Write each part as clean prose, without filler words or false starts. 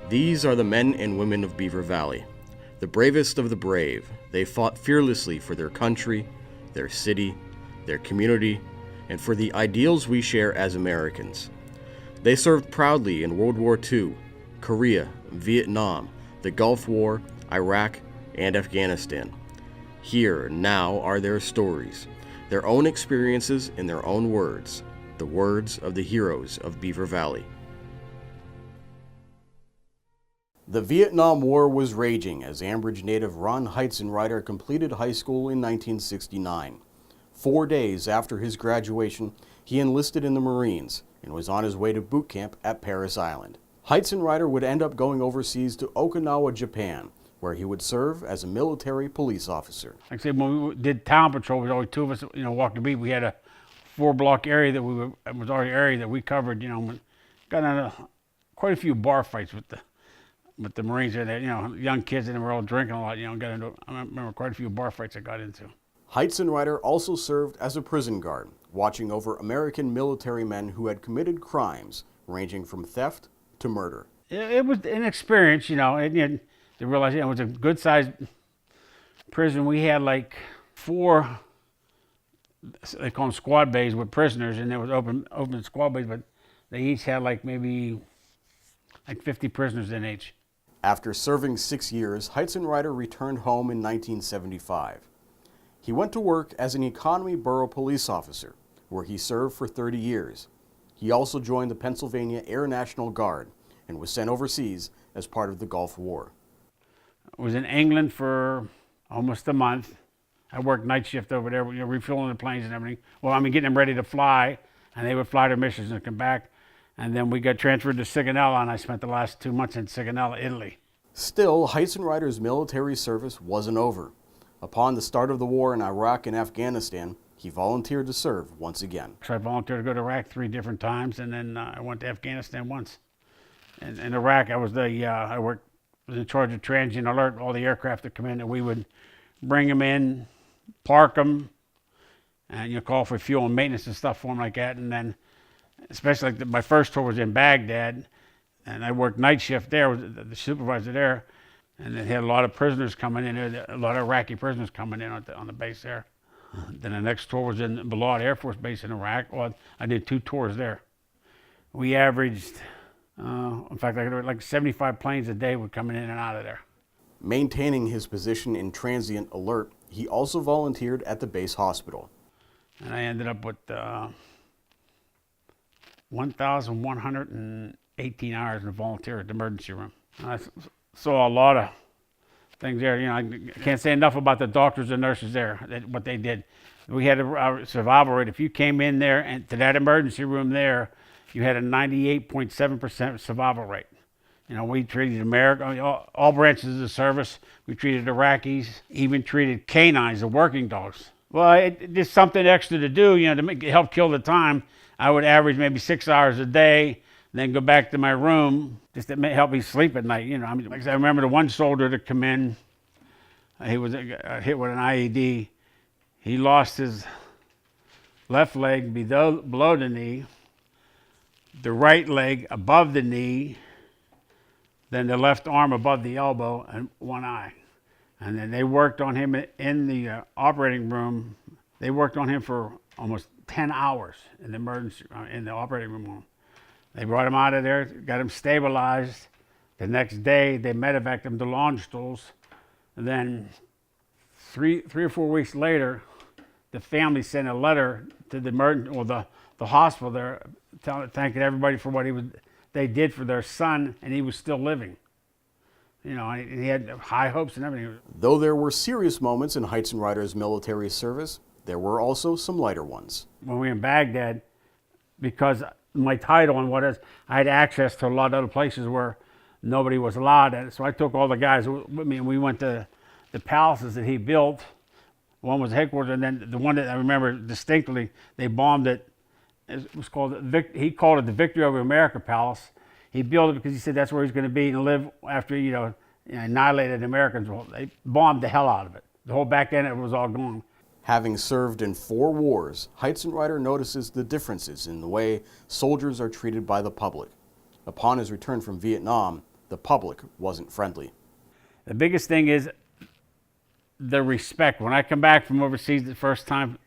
These are the men and women of Beaver Valley, the bravest of the brave. They fought fearlessly for their country, their city, their community, and for the ideals we share as Americans. They served proudly in World War II, Korea, Vietnam, the Gulf War, Iraq, and Afghanistan. Here now are their stories, their own experiences in their own words, the words of the heroes of Beaver Valley. The Vietnam War was raging as Ambridge native Ron Heitzenrater completed high school in 1969. 4 days after his graduation, he enlisted in the Marines and was on his way to boot camp at Parris Island. Heitzenrater would end up going overseas to Okinawa, Japan, where he would serve as a military police officer. Like I said, when we did town patrol, there was always two of us, walked the beat. We had a 4-block area that was our area that we covered, got into quite a few bar fights with the Marines there, young kids, and they were all drinking a lot, I remember quite a few bar fights I got into. Heitzenrater also served as a prison guard, watching over American military men who had committed crimes ranging from theft to murder. It was an experience, and to realize it was a good-sized prison. We had like 4, they call them squad bays with prisoners, and there was open squad bays, but they each had maybe 50 prisoners in each. After serving 6 years, Heitzenrater returned home in 1975. He went to work as an Economy Borough police officer, where he served for 30 years. He also joined the Pennsylvania Air National Guard and was sent overseas as part of the Gulf War. I was in England for almost a month. I worked night shift over there, refueling the planes and everything. Well, getting them ready to fly, and they would fly their missions and come back. And then we got transferred to Sigonella, and I spent the last 2 months in Sigonella, Italy. Still, Heitzenrater's military service wasn't over. Upon the start of the war in Iraq and Afghanistan, he volunteered to serve once again. So I volunteered to go to Iraq 3 different times, and then I went to Afghanistan once. And in Iraq, I was was in charge of transient alert, all the aircraft that come in, and we would bring them in, park them, and call for fuel and maintenance and stuff for them like that. And then, especially my first tour was in Baghdad, and I worked night shift there, was the supervisor there, and they had a lot of prisoners coming in there, a lot of Iraqi prisoners coming in on the base there. Then the next tour was in Balad Air Force Base in Iraq. Well, I did 2 tours there. We averaged, in fact, like 75 planes a day were coming in and out of there. Maintaining his position in transient alert, he also volunteered at the base hospital. And I ended up with 1,118 hours in a volunteer at the emergency room. I saw a lot of things there. I can't say enough about the doctors and nurses there, what they did. We had a survival rate. If you came in there and to that emergency room there, you had a 98.7% survival rate. We treated all branches of the service. We treated Iraqis, even treated canines, the working dogs. Well, it just something extra to do, to help kill the time. I would average maybe 6 hours a day, then go back to my room just to help me sleep at night. I remember the one soldier to come in. He was hit with an IED. He lost his left leg below the knee, the right leg above the knee, then the left arm above the elbow, and one eye. And then they worked on him in the operating room. They worked on him for almost 10 hours in the operating room. They brought him out of there, got him stabilized. The next day, they medevaced him to launch stools. And then three or 4 weeks later, the family sent a letter to the hospital there, thanking everybody for what they did for their son, and he was still living. He had high hopes and everything. Though there were serious moments in Heitzenrater's military service, there were also some lighter ones. When we were in Baghdad, because my title and I had access to a lot of other places where nobody was allowed at. So I took all the guys with me, and we went to the palaces that he built. One was headquarters, and then the one that I remember distinctly, they bombed it. It was he called it the Victory Over America Palace. He built it because he said that's where he's going to be and live after, annihilated Americans. Well, they bombed the hell out of it. The whole back end, it was all gone. Having served in 4 wars, Heitzenrater notices the differences in the way soldiers are treated by the public. Upon his return from Vietnam, the public wasn't friendly. The biggest thing is the respect. When I come back from overseas the first time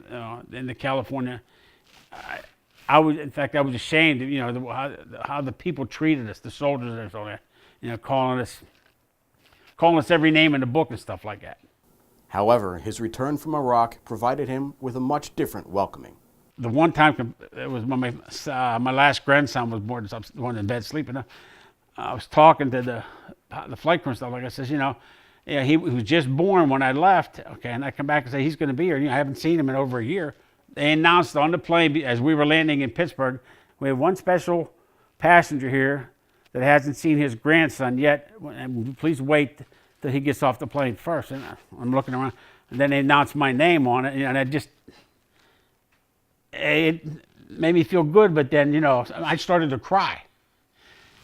into California, I was ashamed of, how the people treated us, the soldiers and so on, calling us every name in the book and stuff like that. However, his return from Iraq provided him with a much different welcoming. The one time, it was when my last grandson was born, so I was going in bed sleeping. I was talking to the flight crew and stuff like I says, he was just born when I left, okay, and I come back and say he's going to be here. I haven't seen him in over a year. They announced on the plane as we were landing in Pittsburgh, we have one special passenger here that hasn't seen his grandson yet, and please wait till he gets off the plane first. And I'm looking around, and then they announced my name on it, and it made me feel good, but then, I started to cry.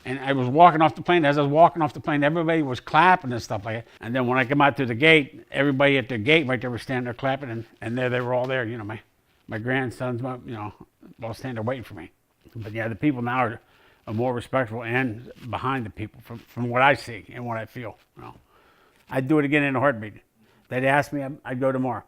And I was walking off the plane. As I was walking off the plane, everybody was clapping and stuff like that. And then when I come out to the gate, everybody at the gate right there was standing there clapping, and there they were all there. My grandsons, all standing there waiting for me. But yeah, the people now are more respectful and behind the people from what I see and what I feel. I'd do it again in a heartbeat. They'd ask me, I'd go tomorrow.